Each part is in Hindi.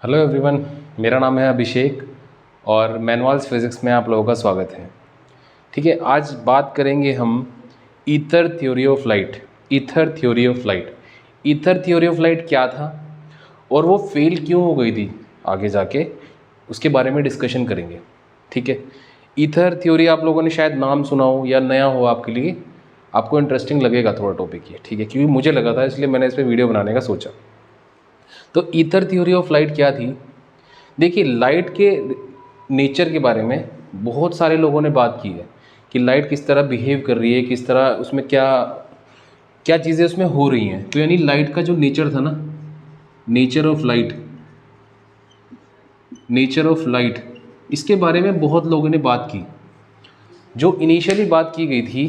हेलो एवरीवन, मेरा नाम है अभिषेक और मैनुअल्स फिज़िक्स में आप लोगों का स्वागत है। ठीक है, आज बात करेंगे हम ether theory of light. Ether theory of light, ether theory of light क्या था और वो फेल क्यों हो गई थी आगे जाके, उसके बारे में डिस्कशन करेंगे। ठीक है, ईथर थ्योरी आप लोगों ने शायद नाम सुना हो या नया हो आपके लिए, आपको इंटरेस्टिंग लगेगा थोड़ा टॉपिक ये। ठीक है, क्योंकि मुझे लगा था, इसलिए मैंने इस पर वीडियो बनाने का सोचा। तो ईथर थ्योरी ऑफ लाइट क्या थी? देखिए, लाइट के नेचर के बारे में बहुत सारे लोगों ने बात की है कि लाइट किस तरह बिहेव कर रही है, किस तरह उसमें क्या क्या चीज़ें उसमें हो रही हैं। तो यानी लाइट का जो नेचर था ना, nature of light, nature of light, इसके बारे में बहुत लोगों ने बात की। जो इनिशियली बात की गई थी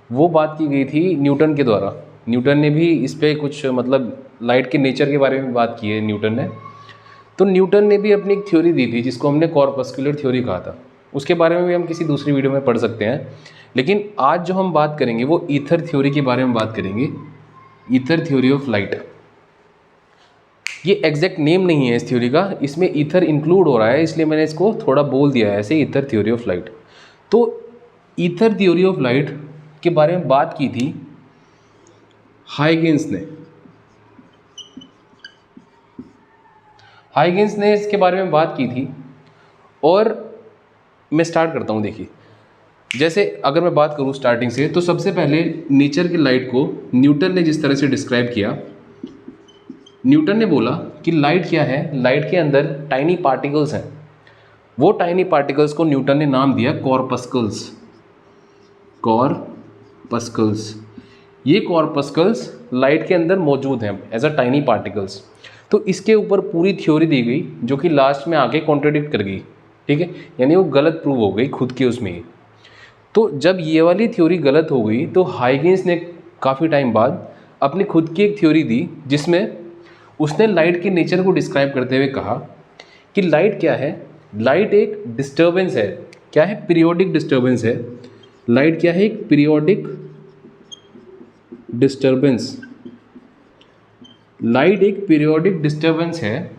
वो बात की गई थी न्यूटन के द्वारा। न्यूटन ने भी इस पर कुछ मतलब लाइट के नेचर के बारे में बात की है न्यूटन ने। तो न्यूटन ने भी अपनी एक थ्योरी दी थी जिसको हमने कॉर्पस्कुलर थ्योरी कहा था। उसके बारे में भी हम किसी दूसरी वीडियो में पढ़ सकते हैं, लेकिन आज जो हम बात करेंगे वो ईथर थ्योरी के बारे में बात करेंगे। ईथर थ्योरी ऑफ लाइट, ये एग्जैक्ट नेम नहीं है इस थ्योरी का, इसमें ईथर इंक्लूड हो रहा है, इसलिए मैंने इसको थोड़ा बोल दिया है ऐसे, ईथर थ्योरी ऑफ लाइट। तो ईथर थ्योरी ऑफ लाइट के बारे में बात की थी हाइगेंस ने। हाइगेंस ने इसके बारे में बात की थी। और मैं स्टार्ट करता हूँ। देखिए, जैसे अगर मैं बात करूँ स्टार्टिंग से, तो सबसे पहले नेचर की लाइट को न्यूटन ने जिस तरह से डिस्क्राइब किया, न्यूटन ने बोला कि लाइट क्या है, लाइट के अंदर टाइनी पार्टिकल्स हैं। वो टाइनी पार्टिकल्स को न्यूटन ने नाम दिया कॉर्पस्कल्स। कॉर्पस्कल्स, ये कॉर्पस्कल्स लाइट के अंदर मौजूद हैं एज अ टाइनी पार्टिकल्स। तो इसके ऊपर पूरी थ्योरी दी गई जो कि लास्ट में आके कॉन्ट्रडिक्ट कर गई। ठीक है, यानी वो गलत प्रूव हो गई खुद के उसमें ही। तो जब ये वाली थ्योरी गलत हो गई तो हाइगेंस ने काफ़ी टाइम बाद अपनी खुद की एक थ्योरी दी जिसमें उसने लाइट के नेचर को डिस्क्राइब करते हुए कहा कि लाइट क्या है, लाइट एक डिस्टर्बेंस है। क्या है? पीरियोडिक डिस्टर्बेंस है। लाइट क्या है? एक पीरियोडिक डिस्टर्बेंस। लाइट एक पीरियोडिक डिस्टर्बेंस है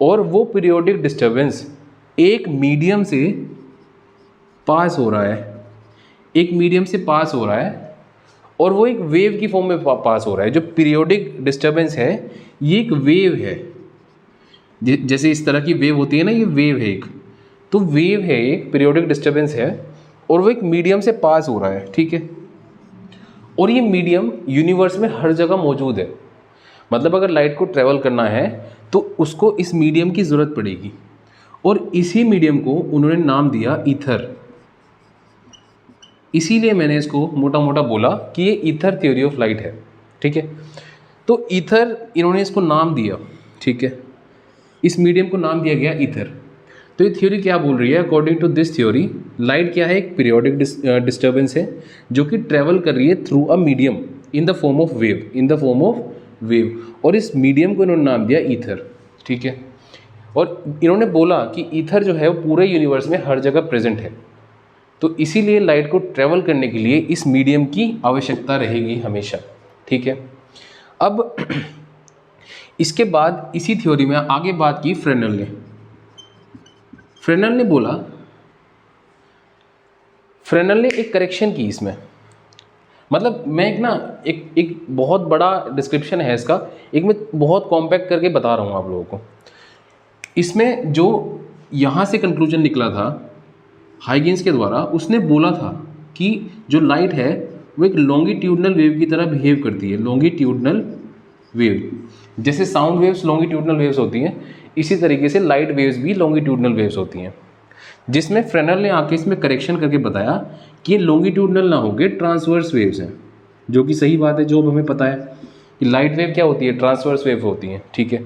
और वो पीरियोडिक डिस्टर्बेंस एक मीडियम से पास हो रहा है, एक मीडियम से पास हो रहा है और वो एक वेव की फॉर्म में पास हो रहा है। जो पीरियोडिक डिस्टर्बेंस है ये एक वेव है। जैसे इस तरह की वेव होती है ना, ये वेव है एक, तो वेव है एक, पीरियोडिक डिस्टर्बेंस है और वो एक मीडियम से पास हो रहा है। ठीक है, और ये मीडियम यूनिवर्स में हर जगह मौजूद है। मतलब अगर लाइट को ट्रेवल करना है तो उसको इस मीडियम की ज़रूरत पड़ेगी, और इसी मीडियम को उन्होंने नाम दिया ईथर। इसीलिए मैंने इसको मोटा मोटा बोला कि ये ईथर थ्योरी ऑफ लाइट है। ठीक है, तो ईथर इन्होंने इसको नाम दिया। ठीक है, इस मीडियम को नाम दिया गया ईथर। तो ये थ्योरी क्या बोल रही है? According to this theory, light क्या है? एक पीरियोडिक डिस्टर्बेंस है जो कि ट्रेवल कर रही है through a medium in the form of wave, in the form of wave, और इस मीडियम को इन्होंने नाम दिया ईथर। ठीक है, और इन्होंने बोला कि ईथर जो है वो पूरे यूनिवर्स में हर जगह प्रेजेंट है। तो इसीलिए लाइट को ट्रेवल करने के लिए इस मीडियम की आवश्यकता रहेगी हमेशा। ठीक है, अब इसके बाद इसी थ्योरी में आगे बात की फ्रेनल ने। फ्रेनल ने बोला, फ्रेनल ने एक करेक्शन की इसमें। मतलब मैं एक बहुत बड़ा डिस्क्रिप्शन है इसका, एक मैं बहुत कॉम्पैक्ट करके बता रहा हूँ आप लोगों को। इसमें जो यहाँ से कंक्लूजन निकला था हाइगेंस के द्वारा, उसने बोला था कि जो लाइट है वो एक लॉन्गिट्यूडनल वेव की तरह बिहेव करती है। लॉन्गिट्यूडनल वेव, जैसे साउंड वेव्स लॉन्गिट्यूडनल वेव्स होती हैं, इसी तरीके से लाइट वेव्स भी लॉन्गिट्यूडनल वेव्स होती हैं। जिसमें फ्रेनल ने आके इसमें करेक्शन करके बताया कि ये लॉन्गिट्यूडनल ना होके ट्रांसवर्स वेव्स हैं, जो कि सही बात है, जो हमें पता है कि लाइट वेव क्या होती है, ट्रांसवर्स वेव होती हैं। ठीक है,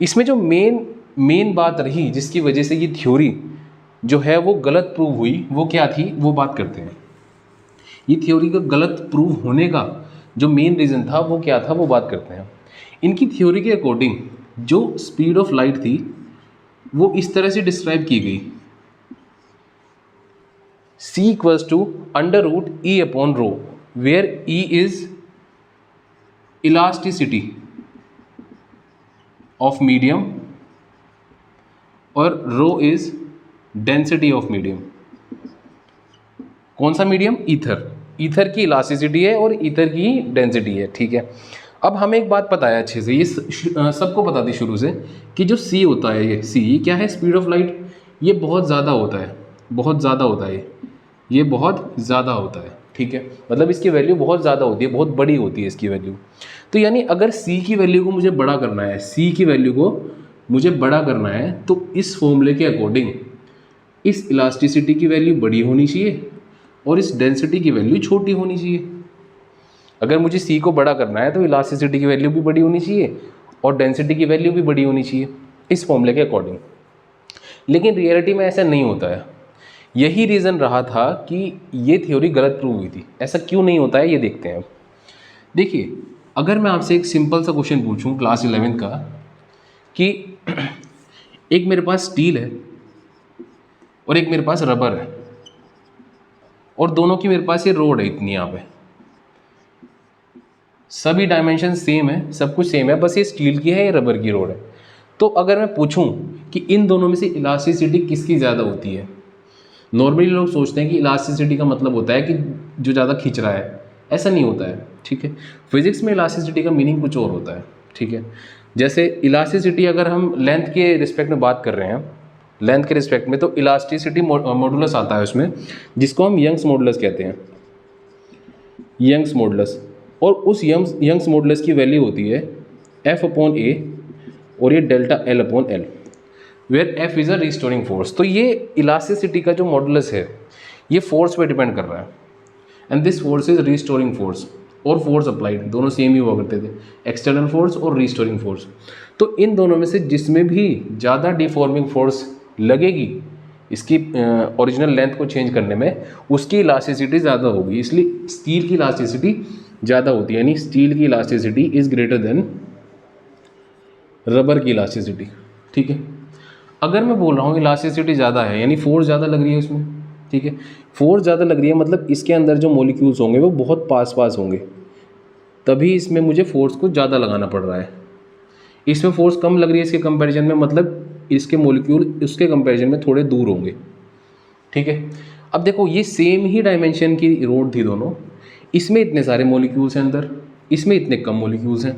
इसमें जो मेन बात रही जिसकी वजह से ये थ्योरी जो है वो गलत प्रूव हुई, वो क्या थी, वो बात करते हैं। ये थ्योरी का गलत प्रूव होने का जो मेन रीज़न था वो क्या था, वो बात करते हैं। इनकी थ्योरी के अकॉर्डिंग जो स्पीड ऑफ लाइट थी वो इस तरह से डिस्क्राइब की गई, c equals to under root E upon rho, where E is elasticity of medium और rho is density of medium. कौन सा मीडियम? ईथर। ईथर की इलास्टिसिटी है और ईथर की डेंसिटी है, ठीक है। अब हमें एक बात पता है अच्छे से, ये सबको पता थी शुरू से कि जो सी होता है, ये सी क्या है? Speed of light. ये बहुत ज़्यादा होता है, बहुत ज़्यादा होता है, ये बहुत ज़्यादा होता है, ठीक है। मतलब इसकी वैल्यू बहुत ज़्यादा होती है, बहुत बड़ी होती है इसकी वैल्यू। तो यानी अगर सी की वैल्यू को मुझे बड़ा करना है, सी की वैल्यू को मुझे बड़ा करना है, तो इस फॉर्मूले के अकॉर्डिंग इस इलास्टिसिटी की वैल्यू बड़ी होनी चाहिए और इस डेंसिटी की वैल्यू छोटी होनी चाहिए। अगर मुझे सी को बड़ा करना है तो इलास्टिसिटी की वैल्यू भी बड़ी होनी चाहिए और डेंसिटी की वैल्यू भी बड़ी होनी चाहिए इस फॉर्मूले के अकॉर्डिंग। लेकिन रियलिटी में ऐसा नहीं होता है। यही रीज़न रहा था कि ये थ्योरी गलत प्रूव हुई थी। ऐसा क्यों नहीं होता है ये देखते हैं अब। देखिए, अगर मैं आपसे एक सिंपल सा क्वेश्चन पूछूं क्लास 11 का कि एक मेरे पास स्टील है और एक मेरे पास रबर है और दोनों की मेरे पास ये रोड है इतनी, यहाँ पे सभी डायमेंशन सेम है, सब कुछ सेम है, बस ये स्टील की है, ये रबर की रोड है। तो अगर मैं पूछूं कि इन दोनों में से इलास्टिसिटी किसकी ज़्यादा होती है, नॉर्मली लोग सोचते हैं कि इलास्टिसिटी का मतलब होता है कि जो ज़्यादा खींच रहा है। ऐसा नहीं होता है, ठीक है। फिजिक्स में इलास्टिसिटी का मीनिंग कुछ और होता है, ठीक है। जैसे इलास्टिसिटी अगर हम लेंथ के रिस्पेक्ट में बात कर रहे हैं, लेंथ के रिस्पेक्ट में, तो इलास्टिसिटी मॉडुलस आता है उसमें, जिसको हम यंग्स मॉडुलस कहते हैं, यंग्स मॉडुलस। और उस यंग्स मॉडुलस की वैल्यू होती है F/A और ये delta L/L, where F is a restoring force. तो ये इलास्टिसिटी का जो मॉडुलस है ये फोर्स पे डिपेंड कर रहा है, and this force is restoring force और फोर्स अप्लाइड, दोनों सेम ही हुआ करते थे, एक्सटर्नल फोर्स और रिस्टोरिंग फोर्स। तो इन दोनों में से जिसमें भी ज़्यादा डिफॉर्मिंग फोर्स लगेगी इसकी ओरिजिनल लेंथ को चेंज करने में, उसकी इलास्टिसिटी ज़्यादा होगी। इसलिए स्टील की इलास्टिसिटी ज़्यादा होती है, यानी स्टील की elasticity is greater than rubber की इलास्टिसिटी, ठीक है। अगर मैं बोल रहा हूँ इलास्टिसिटी ज़्यादा है, यानी फोर्स ज़्यादा लग रही है उसमें, ठीक है। फोर्स ज़्यादा लग रही है मतलब इसके अंदर जो मॉलिक्यूल्स होंगे वो बहुत पास पास होंगे, तभी इसमें मुझे फोर्स को ज़्यादा लगाना पड़ रहा है। इसमें फोर्स कम लग रही है इसके कंपैरिजन में, मतलब इसके मॉलिक्यूल उसके कंपैरिजन में थोड़े दूर होंगे, ठीक है। अब देखो, ये सेम ही डायमेंशन की रोड थी दोनों, इसमें इतने सारे मॉलिक्यूल्स हैं अंदर, इसमें इतने कम मॉलिक्यूल्स हैं,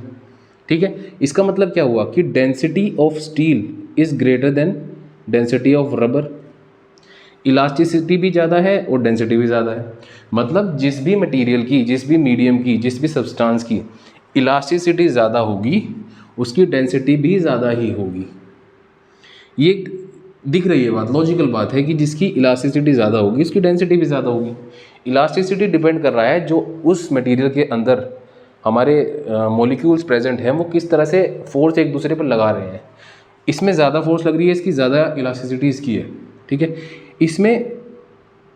ठीक है। इसका मतलब क्या हुआ कि density of steel is greater than density of rubber. Elasticity भी ज़्यादा है और डेंसिटी भी ज़्यादा है, मतलब जिस भी मटेरियल की, जिस भी मीडियम की, जिस भी सब्सटेंस की इलास्टिसिटी ज़्यादा होगी उसकी डेंसिटी भी ज़्यादा ही होगी। ये दिख रही है बात, लॉजिकल बात है कि जिसकी इलास्टिसिटी ज़्यादा होगी उसकी डेंसिटी भी ज़्यादा होगी। इलास्टिसिटी डिपेंड कर रहा है जो उस मटेरियल के अंदर हमारे मॉलिक्यूल्स प्रेजेंट हैं वो किस तरह से फोर्स एक दूसरे पर लगा रहे हैं। इसमें ज़्यादा फोर्स लग रही है, इसकी ज़्यादा इलास्टिसिटी इसकी है, ठीक है। इसमें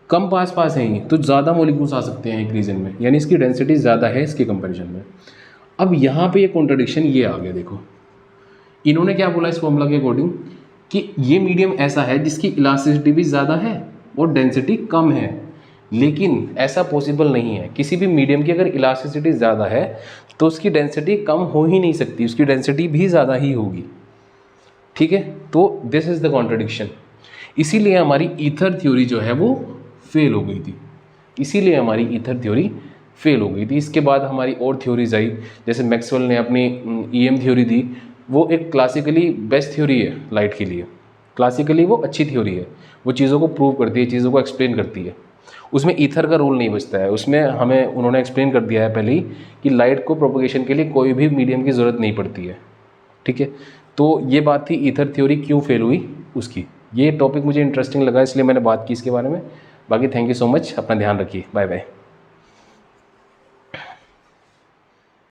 कम पास पास है ही तो ज़्यादा मॉलिक्यूल्स आ सकते हैं एक रीजन में, यानी इसकी डेंसिटी ज़्यादा है इसके कंपैरिजन में। अब यहाँ पे ये कॉन्ट्रडिक्शन ये आ गया, देखो इन्होंने क्या बोला इस फॉर्मूला के अकॉर्डिंग कि ये मीडियम ऐसा है जिसकी इलास्टिसिटी भी ज़्यादा है और डेंसिटी कम है, लेकिन ऐसा पॉसिबल नहीं है। किसी भी मीडियम की अगर इलास्टिसिटी ज़्यादा है तो उसकी डेंसिटी कम हो ही नहीं सकती, उसकी डेंसिटी भी ज़्यादा ही होगी, ठीक है। तो दिस इज़ द कॉन्ट्रडिक्शन। इसीलिए हमारी ईथर थ्योरी जो है वो फेल हो गई थी, इसीलिए हमारी ईथर थ्योरी फेल हो गई थी। इसके बाद हमारी और थ्योरीज आई, जैसे मैक्सवेल ने अपनी EM थ्योरी दी, वो एक क्लासिकली बेस्ट थ्योरी है लाइट के लिए, क्लासिकली वो अच्छी थ्योरी है, वो चीज़ों को प्रूव करती है, चीज़ों को एक्सप्लेन करती है, उसमें ईथर का रोल नहीं बचता है। उसमें हमें उन्होंने एक्सप्लेन कर दिया है पहले ही कि लाइट को प्रोपोगेशन के लिए कोई भी मीडियम की ज़रूरत नहीं पड़ती है, ठीक है। तो ये बात थी ईथर थ्योरी क्यों फेल हुई उसकी। ये टॉपिक मुझे इंटरेस्टिंग लगा इसलिए मैंने बात की इसके बारे में। बाकी थैंक यू सो मच, अपना ध्यान रखिए, बाय बाय।